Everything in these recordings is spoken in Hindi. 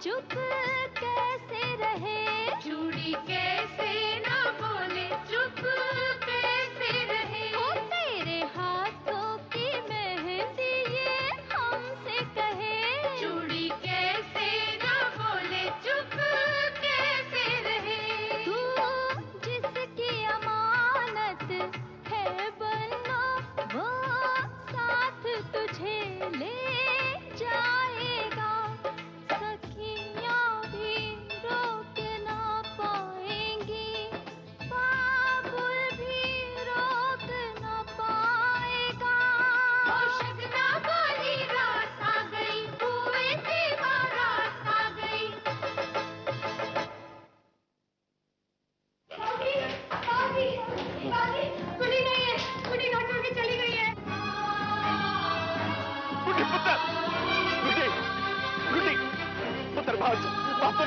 चुप कैसे रहे, चूड़ी कैसे ना बोले, चुप कैसे रहे। ओ तेरे हाथों की मेहंदी ये हमसे कहे, चूड़ी कैसे ना बोले, चुप कैसे रहे। तू जिसकी अमानत है बनना, वो साथ तुझे ले जाएगा। सखियां भी रोक ना पाएंगी, बाबुल भी रोक ना पाएगा। होशक ना बोली रात आ गई, कुएं से बारात आ गई। सुनी नहीं है, सुनी डॉक्टर की चली गई है। गुड्डी पुत्र, गुड्डी गुड्डी पुत्र, भाग पुत्र,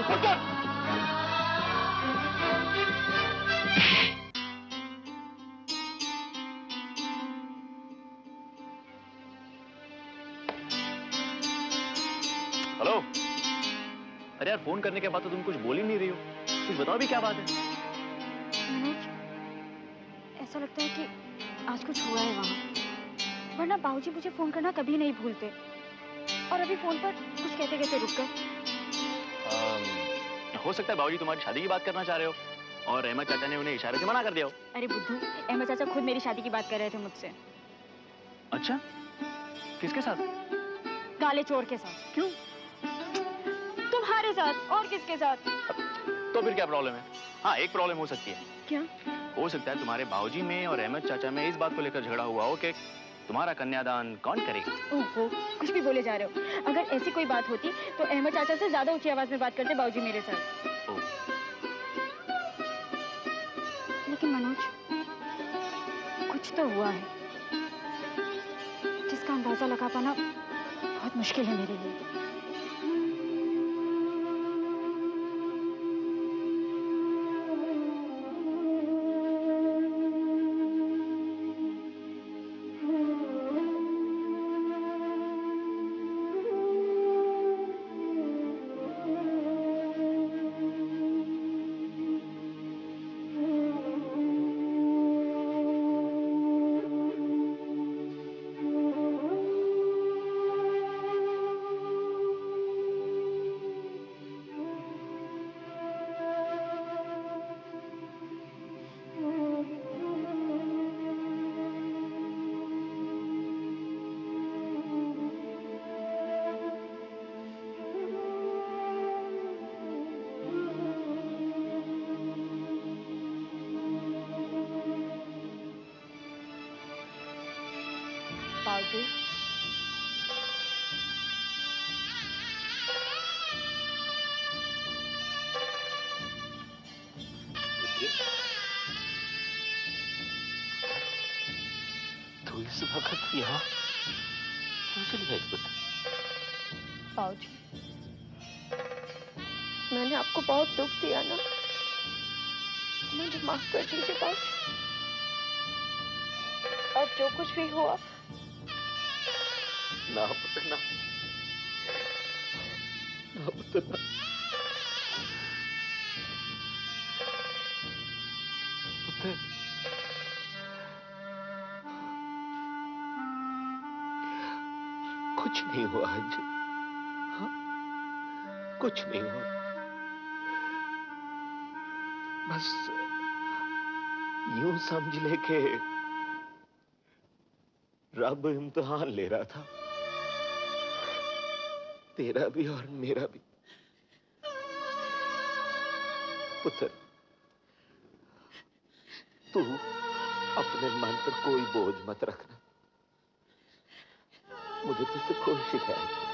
पुत्र। हेलो। अरे यार, फोन करने के बाद तो तुम कुछ बोल ही नहीं रही हो। कुछ बताओ भी, क्या बात है? मनोज, ऐसा लगता है कि आज कुछ हुआ है वहाँ, वरना बाबूजी मुझे फोन करना कभी नहीं भूलते, और अभी फोन पर कुछ कहते कहते रुक गए। हो सकता है बाबूजी तुम्हारी शादी की बात करना चाह रहे हो और अहमद चाचा ने उन्हें इशारे से मना कर दिया हो। अरे बुद्धू, अहमद चाचा खुद मेरी शादी की बात कर रहे थे मुझसे। अच्छा, किसके साथ? काले चोर के साथ। क्यों? तुम्हारे साथ, और किसके साथ? तो फिर क्या प्रॉब्लम है? हाँ, एक प्रॉब्लम हो सकती है। क्या? हो सकता है तुम्हारे बाबूजी में और अहमद चाचा में इस बात को लेकर झगड़ा हुआ हो कि तुम्हारा कन्यादान कौन करेगा। ओहो, कुछ भी बोले जा रहे हो। अगर ऐसी कोई बात होती तो अहमद चाचा से ज्यादा ऊंची आवाज में बात करते बाबूजी मेरे साथ। लेकिन मनोज, कुछ तो हुआ है जिसका अंदाजा लगा पाना बहुत मुश्किल है मेरे लिए। बाबूजी, तू इस वक्त यहाँ क्यों चली गई पुत्र? बाबूजी, मैंने आपको बहुत दुख दिया ना, मुझे माफ कर दीजिए बाबूजी। और जो कुछ भी हुआ, ना पुत्र, ना पुत्र, ना। पुत्र, कुछ नहीं हुआ आज। हाँ, कुछ नहीं हुआ। बस यूं समझ ले के रब इम्तिहान ले रहा था, तेरा भी और मेरा भी। पुत्र, तू अपने मन पर कोई बोझ मत रखना। मुझे तुझसे कोई शिकायत नहीं,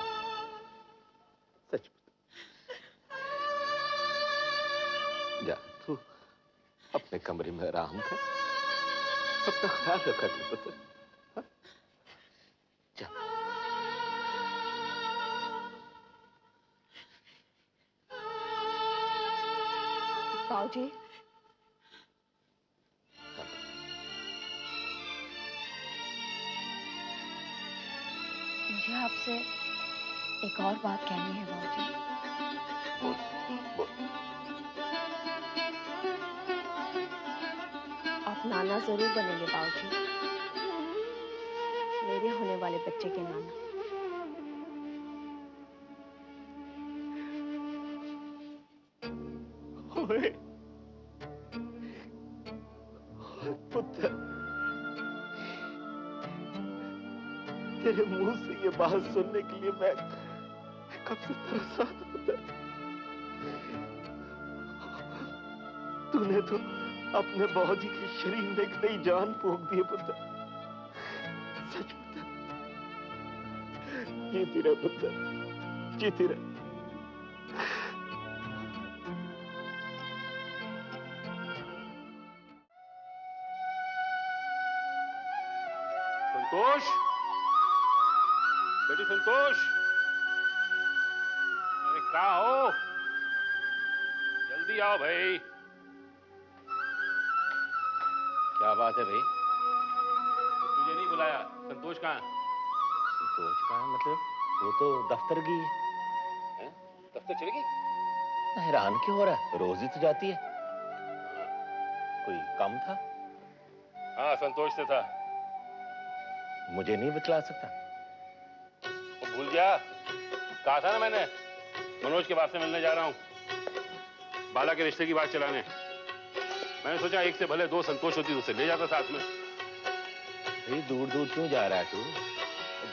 सच पुत्र। जा तू अपने कमरे में आराम कर, अपना ख्याल रखा कर पुत्र। हाँ? जा। बाबूजी, मुझे आपसे एक और बात कहनी है बाबूजी। बोल। आप नाना जरूर बनेंगे बाबूजी, मेरे होने वाले बच्चे के नाना। ओए, पुत्र, तेरे मुंह से ये बात सुनने के लिए मैं कब से तरस रहा था पुत्र। तूने तो अपने बाबूजी के शरीर में एक नई जान फूंक दी है पुत्र। सच पुत्र, जीती रहे पुत्र, जीती रहे। संतोष, बेटी संतोष, अरे कहाँ हो? जल्दी आओ भाई। क्या बात है भाई? तुझे नहीं बुलाया। संतोष कहाँ? संतोष कहाँ? मतलब वो तो दफ्तर गई है। दफ्तर चली गई? हैरान क्यों हो रहा है? रोज ही तो जाती है। कोई काम था? हाँ, संतोष से था। मुझे नहीं बतला सकता? वो भूल गया? कहा था ना मैंने, मनोज के बाप से मिलने जा रहा हूँ बाला के रिश्ते की बात चलाने। मैंने सोचा एक से भले दो संतोष होती तो उसे ले जाता साथ में। भाई दूर दूर क्यों जा रहा है तू?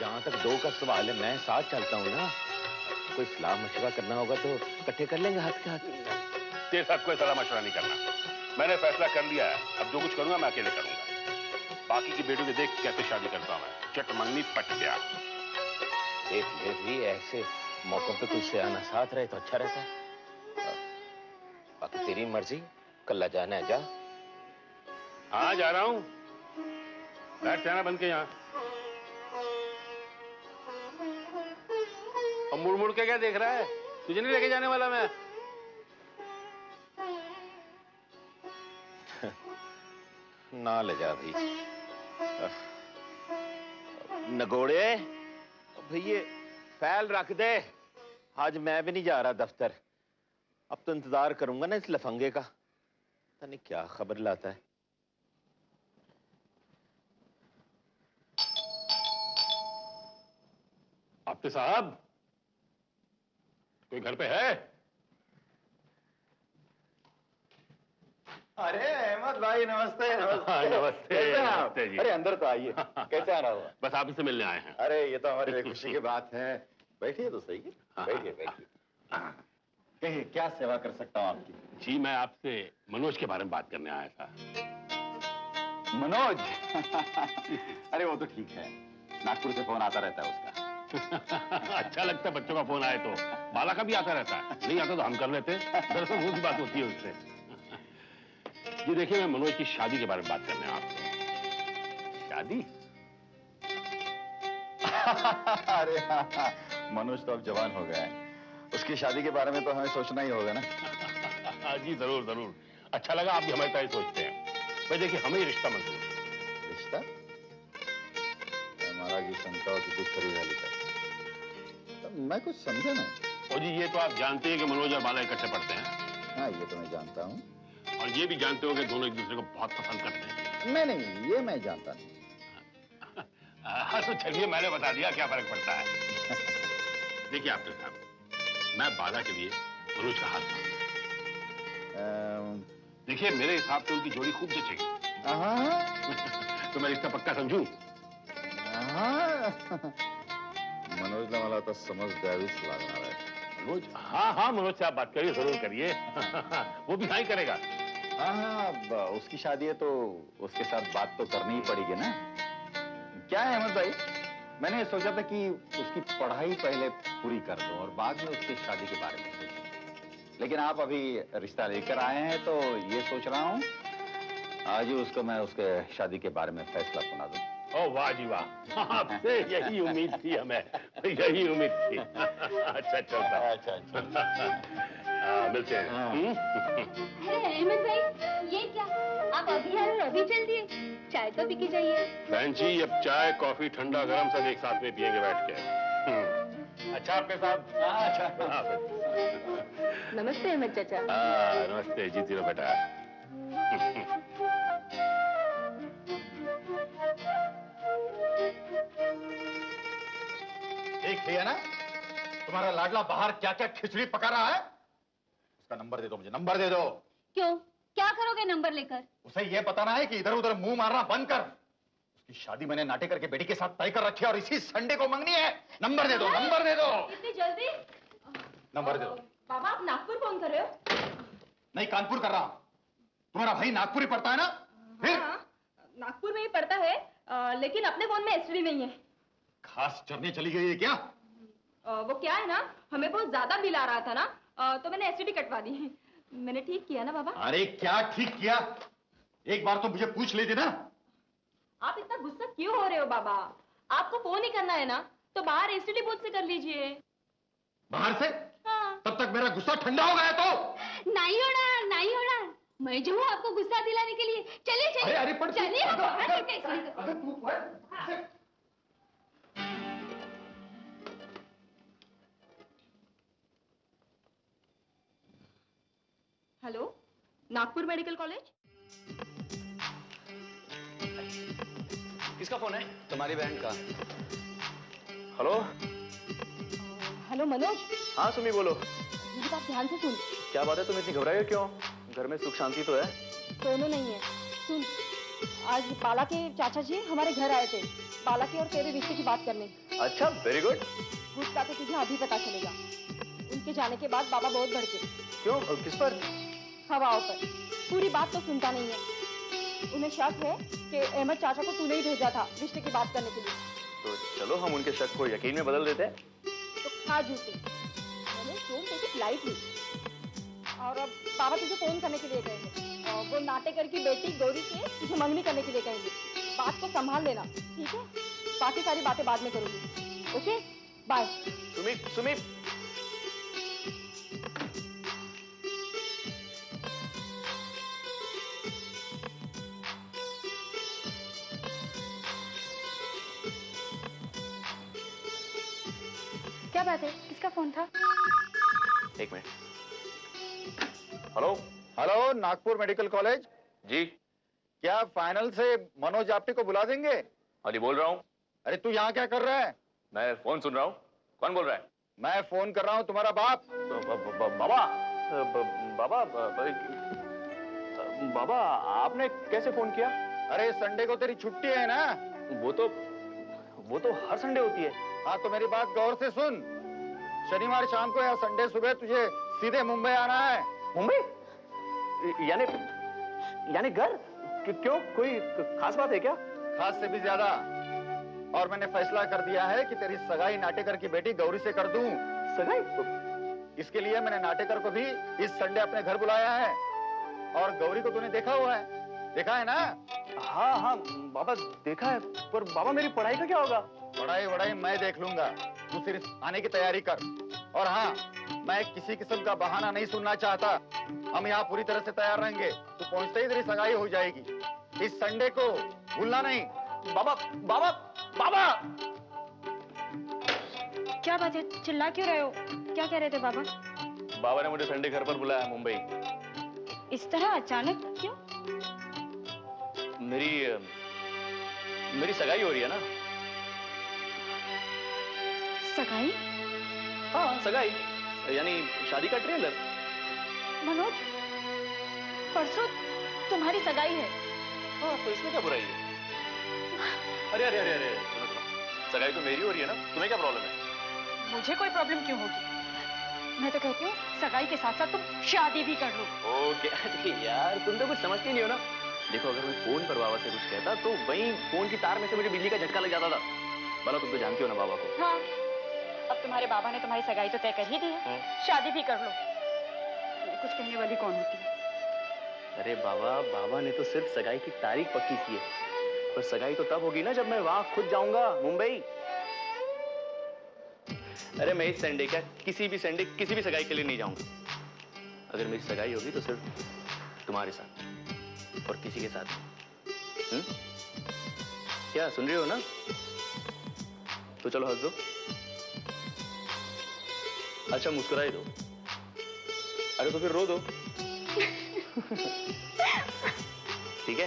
जहां तक दो का सवाल है मैं साथ चलता हूँ ना। कोई सलाह मशवरा करना होगा तो इकट्ठे कर लेंगे हाथ के हाथ। तेरे साथ कोई सलाह मशवरा नहीं करना। मैंने फैसला कर लिया है। अब जो कुछ करूंगा मैं अकेले करूंगा। बाकी की बेटों के देख कैसे शादी करता हूं मैं। चट मंगनी पट गया। देख ले भी, ऐसे मौकों पे कोई सियाना साथ रहे तो अच्छा रहता है। बाकी तेरी मर्जी, कल्ला जाना है जा। हाँ जा रहा हूं। बैठ जाना बन के यहाँ। और मुड़ मुड़ के क्या देख रहा है? तुझे नहीं लेके जाने वाला मैं। ना ले जा भाई। नगोड़े भैया फैल रख दे। आज मैं भी नहीं जा रहा दफ्तर। अब तो इंतजार करूंगा ना इस लफंगे का। पता नहीं क्या खबर लाता है। आपके साहब कोई घर पे है? अरे अहमद भाई नमस्ते। हाँ, नमस्ते। कैसे हैं आप? नमस्ते जी। अरे अंदर तो आइए। कैसे आना हुआ? बस आप ही से मिलने आए हैं। अरे ये तो हमारे लिए खुशी की बात है। बैठिए तो सही है। बैठिए बैठिए। कहिए क्या सेवा कर सकता हूँ आपकी? जी मैं आपसे मनोज के बारे में बात करने आया था। मनोज? अरे वो तो ठीक है, नागपुर से फोन आता रहता है उसका। अच्छा लगता है बच्चों का फोन आए तो। बाला का भी आता रहता है। नहीं आता तो हम कर लेते। दरअसल वो भी बात होती है उससे। जी देखिए मैं मनोज की शादी के बारे में बात करने आया आपसे। शादी? अरे हाँ, मनोज तो अब जवान हो गया है। उसकी शादी के बारे में तो हमें सोचना ही होगा ना। जी जरूर जरूर। अच्छा लगा आप भी हमारी तरह सोचते हैं। भाई देखिए हमें रिश्ता मंजूर है। रिश्ता? हमारा की शंका की दुख खरी वाली था। मैं कुछ समझा नहीं। और जी ये तो आप जानते हैं कि मनोज और बाला इकट्ठे पढ़ते हैं। हाँ ये तो मैं जानता हूँ। और ये भी जानते हो कि दोनों एक दूसरे को बहुत पसंद करते हैं। नहीं नहीं ये मैं जानता नहीं। हाँ तो चलिए मैंने बता दिया क्या फर्क पड़ता है। देखिए आपके साहब मैं बाला के लिए मनोज का हाथ मांगता। देखिए मेरे हिसाब से उनकी जोड़ी खूब जचेगी। तो मैं रिश्ता पक्का समझूं? मनोजला मला आता समज द्यावीच लागणार आहे। मनोज? हाँ हाँ मनोज से आप बात करिए, जरूर करिए। वो भी हाँ ही करेगा। हाँ अब उसकी शादी है तो उसके साथ बात तो करनी ही पड़ेगी ना। क्या है अहमद भाई, मैंने सोचा था कि उसकी पढ़ाई पहले पूरी कर दूं और बाद में उसकी शादी के बारे में सोचूं। लेकिन आप अभी रिश्ता लेकर आए हैं तो ये सोच रहा हूँ आज ही उसको मैं उसके शादी के बारे में फैसला सुना दूं। ओ वाह जी वाह, आपसे यही उम्मीद थी हमें, यही उम्मीद थी। अच्छा चलता। अच्छा मिलते हैं। अरे अहमद भाई ये क्या, आप अभी आए और अभी चल दिए? चाय तो पी के जाइए। बहन जी अब चाय कॉफी ठंडा गरम सब एक साथ में पियेंगे बैठ के। अच्छा आपके साथ? हाँ अच्छा। नमस्ते अहमद चाचा। नमस्ते, जीती रहो बेटा। देख लिया ना, तुम्हारा लाडला बाहर क्या क्या खिचड़ी पका रहा है। उसका नंबर दे दो, मुझे नंबर दे दो। क्यों, क्या करोगे नंबर लेकर? उसे यह बताना है कि इधर उधर मुंह मारना बंद कर। उसकी शादी मैंने नाटेकर के बेटी के साथ तय कर रखी है और इसी संडे को मंगनी है। नंबर दे दो, नंबर दे दो। इतनी जल्दी? नंबर दे दो। बाबा आप नागपुर फोन कर रहे हो? नहीं, कानपुर कर रहा हूं। तुम्हारा भाई नागपुर ही पढ़ता है ना? फिर नागपुर में ही पड़ता है, लेकिन अपने फोन में एसटीडी नहीं है। खास चढ़ने चली गई है क्या? वो क्या है ना, हमें बहुत ज्यादा बिल आ रहा था ना, तो मैंने एसटीडी कटवा दी। मैंने ठीक किया ना बाबा? अरे क्या ठीक किया, एक बार तो मुझे पूछ लेते ना। आप इतना गुस्सा क्यों हो रहे हो बाबा? आपको फोन ही करना है ना, तो बाहर एसटीडी बूथ से कर लीजिए। बाहर से? हाँ। तब तक मेरा गुस्सा ठंडा हो गया तो? नहीं होना, नहीं होना। मैं जो हूँ आपको गुस्सा दिलाने के लिए। चलिए अरे चलिए अरे पर चलिए बाहर करके अगर तू हेलो, नागपुर मेडिकल कॉलेज। किसका फोन है? तुम्हारी बहन का। हेलो। हेलो मनोज। हाँ सुमी बोलो। मेरी बात ध्यान से सुन। क्या बात है, तुम इतनी घबराए हो क्यों? घर में सुख शांति तो है। दोनों नहीं है। सुन, आज बाला के चाचा जी हमारे घर आए थे, बाला के और तेरे रिश्ते की बात करने। अच्छा, वेरी गुड। गुड बात तो तुझे अभी पता चलेगा। उनके जाने के बाद बाबा बहुत भड़के। क्यों, किस पर? हवाओं पर। पूरी बात तो सुनता नहीं है। उन्हें शक है कि अहमद चाचा को तूने ही भेजा था रिश्ते की बात करने के लिए। तो चलो हम उनके शक को यकीन में बदल देते हैं। तो खा जूते। मैंने फोन टेक इट लाइटली। और अब बाबा तुझे फोन करने के लिए कहेंगे, और वो नाटेकर की बेटी गौरी से तुझे मंगनी करने के लिए कहेंगे। बात को संभाल लेना, ठीक है? बाकी सारी बातें बाद में करूंगी। Okay, bye. सुमी, सुमी। क्या बात है, किसका फोन था? एक minute. Hello. Hello, Nagpur medical college ji. क्या फाइनल से मनोज आपटे को बुला देंगे? अली बोल रहा हूँ। अरे तू यहाँ क्या कर रहा है? मैं फोन सुन रहा हूँ। कौन बोल रहा है? मैं फोन कर रहा हूँ, तुम्हारा बाप। बाबा, बाबा, बाबा आपने कैसे फोन किया? अरे संडे को तेरी छुट्टी है ना? वो तो हर संडे होती है। हाँ तो मेरी बात गौर से सुन। शनिवार शाम को या संडे सुबह तुझे सीधे मुंबई आना है। मुंबई? यानी घर? क्यों, कोई खास बात है क्या? खास से भी ज्यादा। और मैंने फैसला कर दिया है कि तेरी सगाई नाटेकर की बेटी गौरी से कर दूं। सगाई? इसके लिए मैंने नाटेकर को भी इस संडे अपने घर बुलाया है। और गौरी को तूने देखा हुआ है, देखा है ना? हाँ हाँ बाबा, देखा है। पर बाबा मेरी पढ़ाई का क्या होगा? पढ़ाई मैं देख लूंगा, तू सिर्फ आने की तैयारी कर। और हाँ, मैं किसी किस्म का बहाना नहीं सुनना चाहता। हम यहाँ पूरी तरह से तैयार रहेंगे। तू पहुँचते ही तेरी सगाई हो जाएगी। इस संडे को भूलना नहीं। बाबा, बाबा, बाबा! क्या बात है, चिल्ला क्यों रहे हो? क्या कह रहे थे बाबा? बाबा ने मुझे संडे घर पर बुलाया मुंबई। इस तरह अचानक क्यों? मेरी सगाई हो रही है ना। सगाई? हाँ सगाई, यानी शादी का ट्रेलर। मनोज, परसों तुम्हारी सगाई है। हाँ तो इसमें क्या बुराई है? अरे अरे अरे अरे, सुनो सुनो, सगाई तो मेरी हो रही है ना, तुम्हें क्या प्रॉब्लम है? मुझे कोई प्रॉब्लम क्यों होगी? मैं तो कहती हूँ सगाई के साथ साथ तुम शादी भी कर लो। ओके। अरे यार तुम तो कुछ समझती नहीं हो ना। देखो अगर मैं फोन पर बाबा से कुछ कहता तो वहीं फोन की तार में से मुझे बिजली का झटका लग जाता था। भला तुम तो जानती हो ना बाबा को। हाँ, अब तुम्हारे बाबा ने तुम्हारी सगाई तो तय कर ही दी है, शादी भी कर लो। कुछ कहने वाली कौन होती है? अरे बाबा ने तो सिर्फ सगाई की तारीख पक्की की है, पर सगाई तो तब होगी ना जब मैं वहां खुद जाऊंगा मुंबई। अरे मैं इस संडे क्या, किसी भी संडे किसी भी सगाई के लिए नहीं जाऊंगा। अगर मेरी सगाई होगी तो सिर्फ तुम्हारे साथ और किसी के साथ। क्या सुन रही हो ना? तो चलो हंस दो। अच्छा मुस्कुरा ही दो। अरे तो फिर रो दो। ठीक है,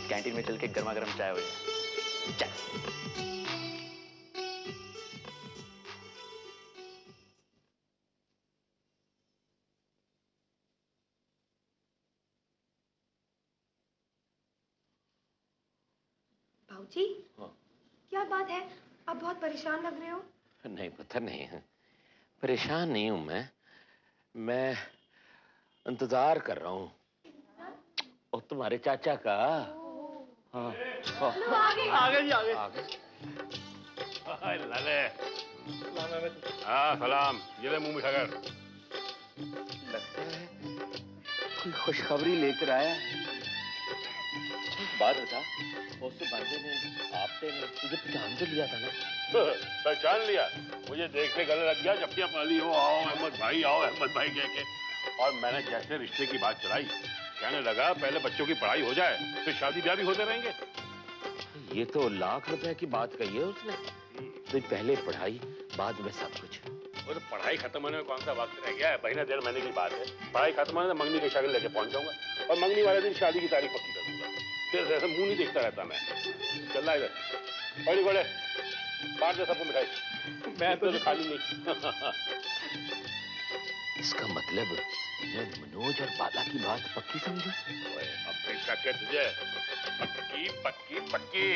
कैंटीन में चल के गर्मा गर्म चाय हो जाए। चाय। भाऊजी, क्या बात है? आप बहुत परेशान लग रहे हो। नहीं पता नहीं है, परेशान नहीं हूं मैं इंतजार कर रहा हूँ और तुम्हारे चाचा का। हाँ आगे जी आगे। हाय लाले। हाँ सलाम, ये ले मुंह मिठा कर। लगता है कोई खुशखबरी लेकर आया। बात बता, उससे बांधे ने आपने तुझे पहचान तो लिया था ना? पहचान लिया, मुझे देखते गले लग गया, जब पाली हो आओ अहमद भाई कह के। और मैंने जैसे रिश्ते की बात चलाई, कहने लगा पहले बच्चों की पढ़ाई हो जाए, फिर शादी ब्याह भी होते रहेंगे। ये तो लाख रुपए की बात कही है उसने। तो पहले पढ़ाई, बाद में सब कुछ। वो तो पढ़ाई खत्म होने में कौन सा वक्त रह गया है, महीना 1.5 महीने की बात है। पढ़ाई खत्म होने मंगनी की शक्ल लेके पहुंच जाऊंगा और मंगनी वाले दिन शादी की तारीख पक्की कर दूंगा। फिर ऐसा मुंह नहीं देखता रहता मैं। चल रहा इधर, बड़ी बड़े बांट दे सबको मिठाई। मैं तो खाली नहीं। इसका मतलब मैं मनोज और बाला की बात पक्की समझू? अब भी शक है तुझे? पक्की पक्की पक्की।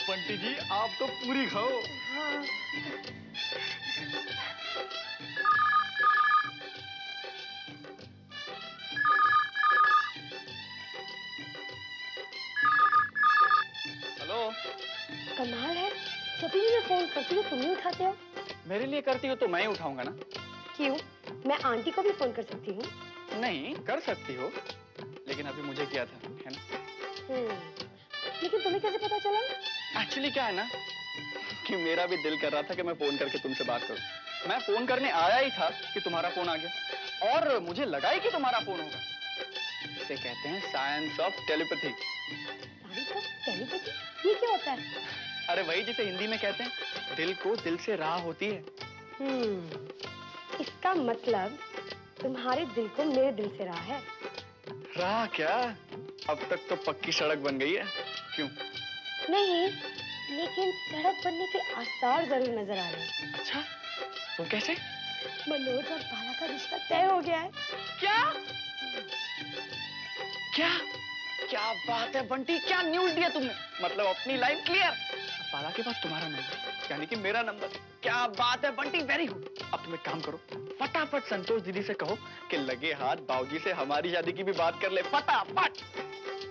बंटी जी आप तो पूरी खाओ। हाँ। हेलो। कमाल है, जब भी मैं फोन करती हूँ तुम ही उठाते हो। मेरे लिए करती हो तो मैं ही उठाऊंगा ना। क्यों? मैं आंटी को भी फोन कर सकती हूँ। नहीं कर सकती हो, लेकिन अभी मुझे किया था, है ना? लेकिन तुम्हें कैसे पता चला? एक्चुअली क्या है ना कि मेरा भी दिल कर रहा था कि मैं फोन करके तुमसे बात करूं। मैं फोन करने आया ही था कि तुम्हारा फोन आ गया और मुझे लगा ही कि तुम्हारा फोन होगा। इसे कहते हैं science of telepathy. Science of telepathy? ये क्या होता है? अरे वही जिसे हिंदी में कहते हैं दिल को दिल से राह होती है। इसका मतलब तुम्हारे दिल को मेरे दिल से राह है। राह क्या, अब तक तो पक्की सड़क बन गई है। क्यों? नहीं, लेकिन सड़क बनने के आसार जरूर नजर आ रहे हैं। अच्छा, वो कैसे? मनोज और बाला का रिश्ता तय हो गया है। क्या क्या क्या बात है बंटी, क्या न्यूज दिया तुमने? मतलब अपनी लाइन क्लियर। बाला के पास तुम्हारा नंबर, यानी कि मेरा नंबर। क्या बात है बंटी, वेरी गुड। अब तुम एक काम करो, फटाफट संतोष दीदी से कहो कि लगे हाथ बाबूजी से हमारी शादी की भी बात कर ले, फटाफट।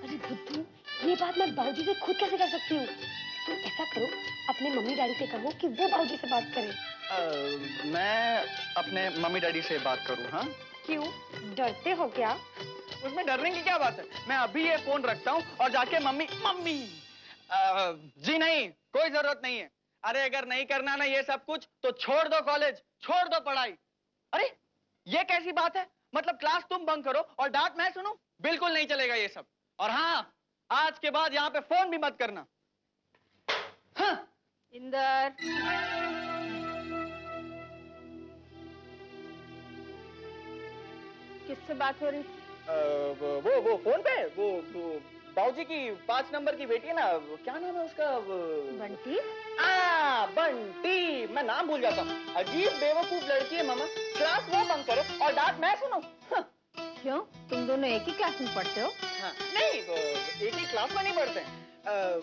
अरे बुद्धू, ये बात मैं बाबूजी से खुद कैसे कर सकती हूँ? तुम ऐसा करो, अपने मम्मी डैडी से कहो कि वो बाबूजी से बात करें। मैं अपने मम्मी डैडी से बात करूं? हाँ। क्यों, डरते हो क्या? उसमें डरने की क्या बात है? मैं अभी ये फोन रखता हूँ और जाके मम्मी जी नहीं, कोई जरूरत नहीं है। अरे अगर नहीं करना ना ये सब कुछ तो छोड़ दो कॉलेज, छोड़ दो पढ़ाई। अरे ये कैसी बात है? मतलब क्लास तुम बंक करो और डांट मैं सुनूं? बिल्कुल नहीं चलेगा ये सब। और हाँ, आज के बाद यहाँ पे फोन भी मत करना। हाँ। इंदर, किससे बात हो रही थी? वो फोन पे वो बाबूजी की 5 नंबर की बेटी है ना, क्या नाम है उसका? बंटी? बंटी, मैं नाम भूल जाता हूँ। अजीब बेवकूफ लड़की है मामा, क्लास वो बंक करे और डांट मैं सुनूं। क्यों, तुम दोनों एक ही क्लास में पढ़ते हो? हाँ, नहीं एक ही क्लास में नहीं पढ़ते हैं।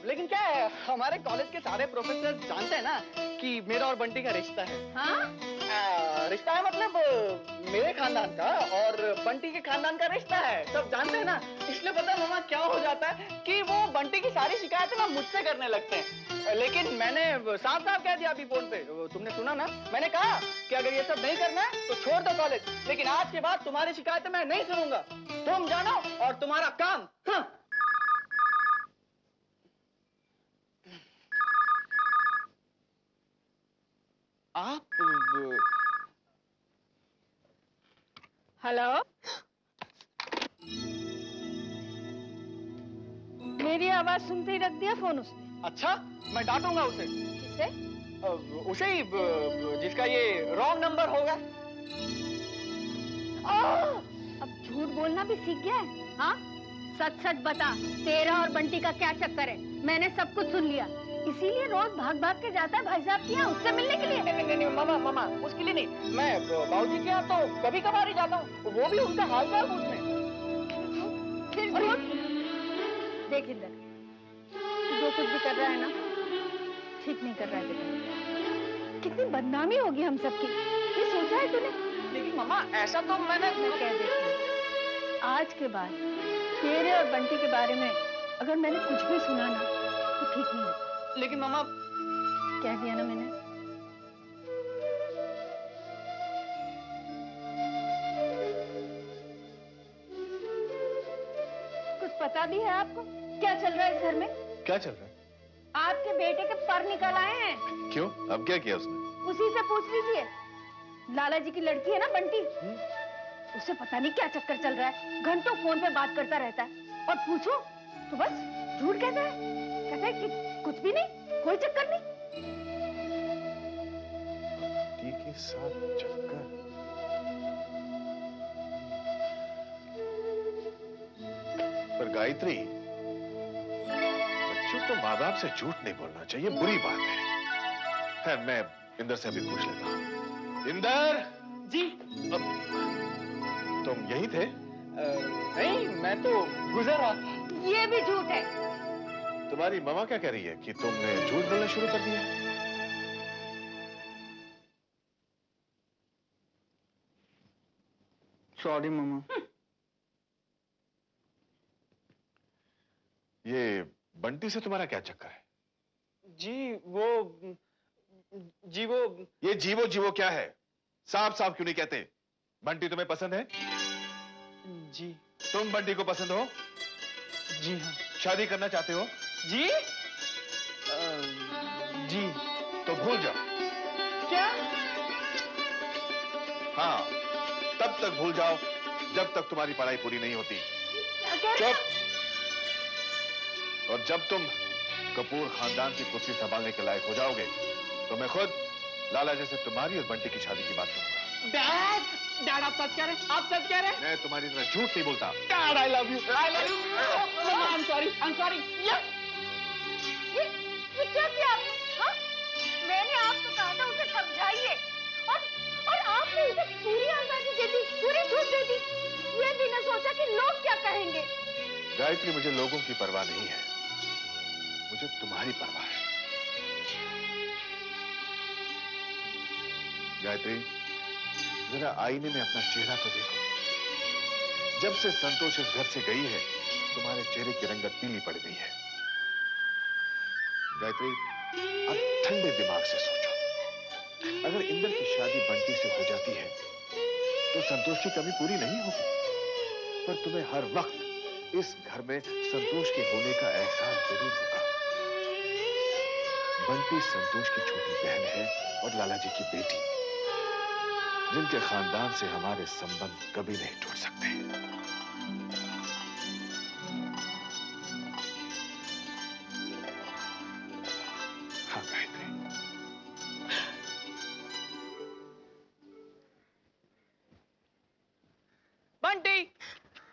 लेकिन क्या है, हमारे कॉलेज के सारे प्रोफेसर जानते हैं ना कि मेरा और बंटी का रिश्ता है। हाँ? रिश्ता है मतलब मेरे खानदान का और बंटी के खानदान का रिश्ता है, सब जानते हैं ना। इसलिए पता है मामा क्या हो जाता है कि वो बंटी की सारी शिकायतें ना मुझसे करने लगते हैं। लेकिन मैंने साफ साफ कह दिया अभी फोन पे, तुमने सुना ना, मैंने कहा कि अगर ये सब नहीं करना है तो छोड़ दो कॉलेज, लेकिन आज के बाद तुम्हारी शिकायतें मैं नहीं सुनूंगा। तुम जानो और तुम्हारा काम। हाँ। आप हेलो, मेरी आवाज सुनते ही रख दिया फोन उसने। अच्छा, मैं डांटूंगा उसे। किसे? उसे ही जिसका ये रॉन्ग नंबर होगा। अब झूठ बोलना भी सीख गया है, हाँ? सच सच बता, तेरा और बंटी का क्या चक्कर है? मैंने सब कुछ सुन लिया, इसीलिए रोज भाग भाग के जाता है भाई साहब के यहाँ उससे मिलने के लिए। नहीं, मामा उसके लिए नहीं, मैं बाबूजी के यहाँ तो कभी कभार ही जाता हूँ, वो भी उनका हाल चाल पूछने। फिर झूठ। देख इंदर, तू जो कुछ भी कर रहा है ना, ठीक नहीं कर रहा है बेटा। कितनी बदनामी होगी हम सबकी, ये सोचा है तूने? लेकिन मामा ऐसा तो मैं कह देती हूँ, आज के बाद तेरे और बंटी के बारे में अगर मैंने कुछ भी सुना ना तो ठीक नहीं है। लेकिन मामा, कह दिया ना मैंने। कुछ पता भी है आपको क्या चल रहा है इस घर में? क्या चल रहा है? आपके बेटे के पर निकल आए हैं। क्यों? अब क्या किया उसने? उसी से पूछ लीजिए। लाला जी की लड़की है ना बंटी, उसे पता नहीं क्या चक्कर चल रहा है, घंटों फोन पे बात करता रहता है और पूछो तो बस झूठ कहता है कि कुछ भी नहीं, कोई चक्कर नहीं। ठीक है, 7 चक्कर। पर गायत्री, बच्चों को माँ बाप से झूठ नहीं बोलना चाहिए, बुरी बात है। खैर, मैं इंदर से अभी पूछ लेता हूँ। इंदर जी। तुम यही थे? नहीं, मैं तो गुजर रहा था। ये भी झूठ है। तुम्हारी मामा क्या कह रही है कि तुमने झूठ बोलना शुरू कर दिया? सॉरी मामा। ये बंटी से तुम्हारा क्या चक्कर है? ये जीवो क्या है? साफ साफ क्यों नहीं कहते? बंटी तुम्हें पसंद है? जी। तुम बंटी को पसंद हो? जी हाँ। शादी करना चाहते हो? जी? जी। तो भूल जाओ। क्या? हाँ, तब तक भूल जाओ जब तक तुम्हारी पढ़ाई पूरी नहीं होती। चुप। और जब तुम कपूर खानदान की कुर्सी संभालने के लायक हो जाओगे तो मैं खुद लाला जी से तुम्हारी और बंटी की शादी की बात करूंगा। डैड आप सच कह रहे हैं? आप सच कह रहे हैं? मैं तुम्हारी तरह झूठ नहीं बोलता। Dad I love you. Mama I am sorry. ये क्या किया आपने? हाँ? मैंने आपको कहा था उसे समझाइए और आपने उसे पूरी आजादी दे दी, पूरी छूट दे दी, ये भी न सोचा कि लोग क्या कहेंगे। गायत्री, मुझे लोगों की परवाह नहीं है, मुझे तुम्हारी परवाह है। गायत्री, जरा आईने में अपना चेहरा तो देखो। जब से संतोष इस घर से गई है तुम्हारे चेहरे की रंगत पीली पड़ गई है। गायत्री, अब ठंडे दिमाग से सोचो। अगर इंदर की शादी बंटी से हो जाती है तो संतोष की कमी पूरी नहीं होगी, पर तुम्हें हर वक्त इस घर में संतोष के होने का एहसास जरूर होगा। बंटी संतोष की छोटी बहन है और लाला जी की बेटी, जिनके खानदान से हमारे संबंध कभी नहीं टूट सकते। हाँ गायत्री। बंटी।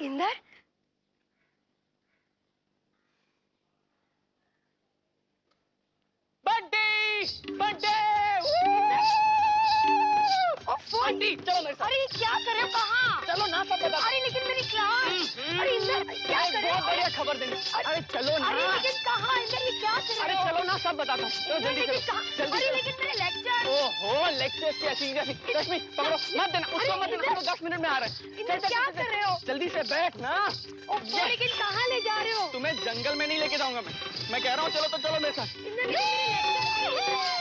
इंदर, बंटी। बंटी। बंटी, चलो मेरे साथ। अरे क्या कर रहे हो? कहाँ? चलो ना, सब बता। अरे लेकिन मेरी क्लास। अरे इंदर क्या कर रहे हो? बहुत बढ़िया खबर देंगे। अरे चलो ना। अरे लेकिन कहाँ इंदर, ये क्या कर अरे रहे हो? चलो ना, सब बताता हूँ। चलो जल्दी लेकिन चलो। कहाँ? जल्दी अरे चलो। लेकिन मेरे लेक्चर। ओहो, लेक्चर्स की ऐसी रश्मि पकड़ो, मत देना उसको, मत देना। हम लोग 10 मिनट में आ रहे हैं। इंदर क्या कर रहे हो? जल्दी से बैठ ना। लेकिन कहाँ ले जा रहे हो? तुम्हें जंगल में नहीं लेके जाऊंगा मैं कह रहा हूँ चलो तो चलो मेरे साथ। इंदर मेरे लेक्चर।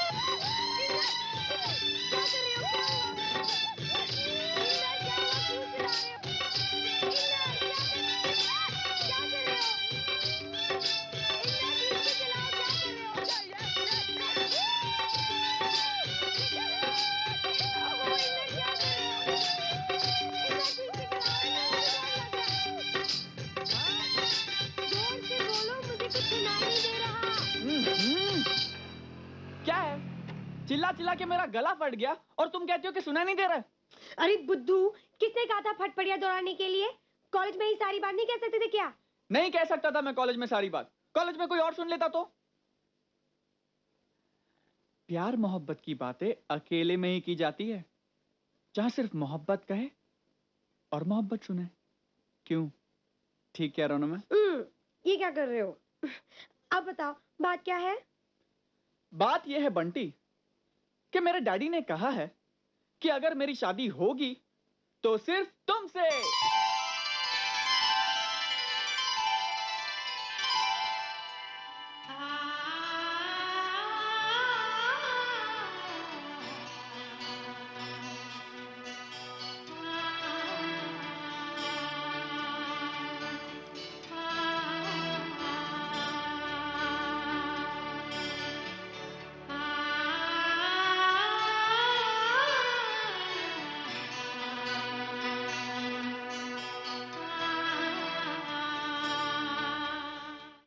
चिल्ला चिल्ला के मेरा गला फट गया और तुम कहती हो कि सुना नहीं दे रहा। अरे बुद्धू, किसने कहा था फटफड़िया दौड़ाने के लिए? कॉलेज में ही सारी बात नहीं कह सकते थे क्या? नहीं कह सकता था मैं कॉलेज में सारी बात, कॉलेज में कोई और सुन लेता तो। प्यार मोहब्बत की बातें अकेले में ही की जाती है, जहां सिर्फ मोहब्बत कहे और मोहब्बत सुने। क्यों, ठीक कह रहा हूं ना मैं? ये क्या कर रहे हो? अब बताओ बात क्या है? बात यह है बंटी कि मेरे डैडी ने कहा है कि अगर मेरी शादी होगी तो सिर्फ तुमसे।